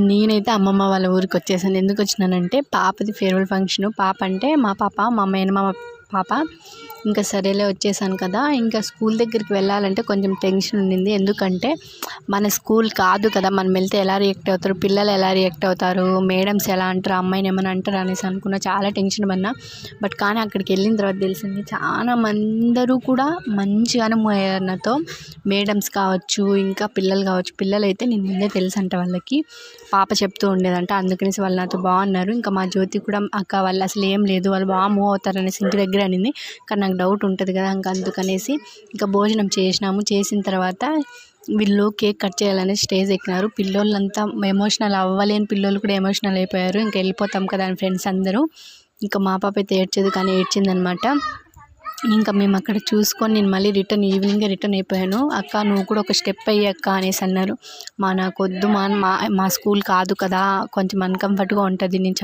నేనైతే అమ్మమ్మ వాళ్ళ ఊరికి వచ్చేసాను. ఎందుకు వచ్చినానంటే పాపది ఫేర్వెల్ ఫంక్షను. పాప అంటే మా పాప, మా మేనమామ పాప. ఇంకా సరేలే వచ్చేసాను కదా. ఇంకా స్కూల్ దగ్గరికి వెళ్ళాలంటే కొంచెం టెన్షన్ ఉండింది. ఎందుకంటే మన స్కూల్ కాదు కదా, మనం వెళ్తే ఎలా రియాక్ట్ అవుతారు, పిల్లలు ఎలా రియాక్ట్ అవుతారు, మేడమ్స్ ఎలా అంటారు, అమ్మాయిని ఏమైనా అంటారు అనేసి అనుకున్నా. చాలా టెన్షన్ పడినా. బట్ కానీ అక్కడికి వెళ్ళిన తర్వాత తెలిసింది చాలా అందరూ కూడా మంచిగానే మూవ్ అయ్యారు నాతో. మేడమ్స్ కావచ్చు, ఇంకా పిల్లలు కావచ్చు. పిల్లలు అయితే నేను ముందే తెలుసు అంట వాళ్ళకి, పాప చెప్తూ ఉండేదంట. అందుకనేసి వాళ్ళు నాతో బాగున్నారు. ఇంకా మా జ్యోతి కూడా అక్క వాళ్ళు అసలు ఏం లేదు, వాళ్ళు బాగా మూవ్ అవుతారు అనేసి ఇంటి దగ్గర అనింది. కానీ నాకు డౌట్ ఉంటుంది కదా, ఇంకా అందుకనేసి ఇంకా భోజనం చేసినాము. చేసిన తర్వాత వీళ్ళు కేక్ కట్ చేయాలని స్టేజ్ ఎక్కినారు. పిల్లోళ్ళంతా ఎమోషనల్ అవ్వలేని పిల్లోళ్ళు కూడా ఎమోషనల్ అయిపోయారు. ఇంకా వెళ్ళిపోతాం కదా అని ఫ్రెండ్స్ అందరూ. ఇంకా మా పాప అయితే ఏడ్చేది, కానీ ఏడ్చిందనమాట. ఇంకా మేము అక్కడ చూసుకొని నేను మళ్ళీ ఈవినింగే రిటర్న్ అయిపోయాను. అక్క నువ్వు కూడా ఒక స్టెప్ అయ్యి అక్క అనేసి అన్నారు. నాకు వద్దు మా స్కూల్ కాదు కదా, కొంచెం అన్కంఫర్ట్గా ఉంటుంది, నేను